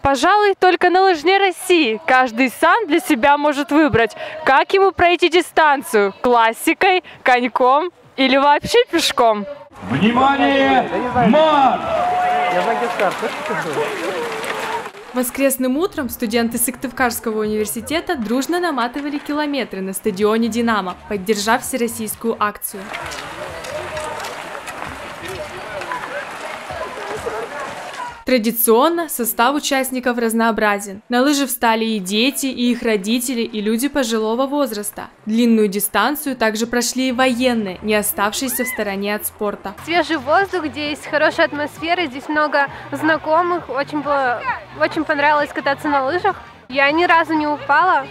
Пожалуй, только на лыжне России каждый сам для себя может выбрать, как ему пройти дистанцию – классикой, коньком или вообще пешком. Внимание! Марш! Воскресным утром студенты Сыктывкарского университета дружно наматывали километры на стадионе «Динамо», поддержав всероссийскую акцию. Традиционно состав участников разнообразен. На лыжи встали и дети, и их родители, и люди пожилого возраста. Длинную дистанцию также прошли и военные, не оставшиеся в стороне от спорта. Свежий воздух, здесь хорошая атмосфера, здесь много знакомых. Очень понравилось кататься на лыжах. Я ни разу не упала.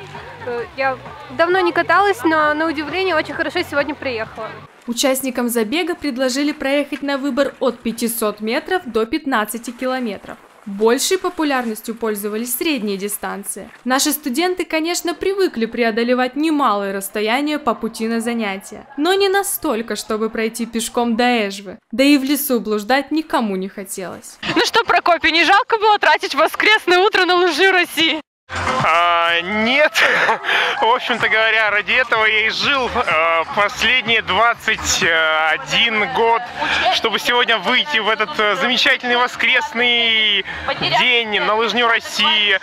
Я давно не каталась, но на удивление очень хорошо сегодня приехала. Участникам забега предложили проехать на выбор от 500 метров до 15 километров. Большей популярностью пользовались средние дистанции. Наши студенты, конечно, привыкли преодолевать немалые расстояния по пути на занятия, но не настолько, чтобы пройти пешком до Эжвы. Да и в лесу блуждать никому не хотелось. Ну что, Прокопий, не жалко было тратить воскресное утро на лыжи России? Нет, в общем-то говоря, ради этого я и жил последние 21 год, чтобы сегодня выйти в этот замечательный воскресный день на лыжню России.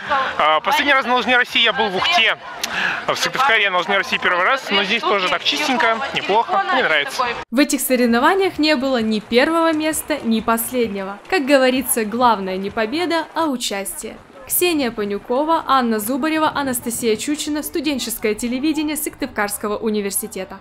Последний раз на лыжне России я был в Ухте, в Сыктывкаре я на лыжне России первый раз, но здесь тоже так чистенько, неплохо, мне нравится. В этих соревнованиях не было ни первого места, ни последнего. Как говорится, главное не победа, а участие. Ксения Панюкова, Анна Зубарева, Анастасия Чучина, студенческое телевидение Сыктывкарского университета.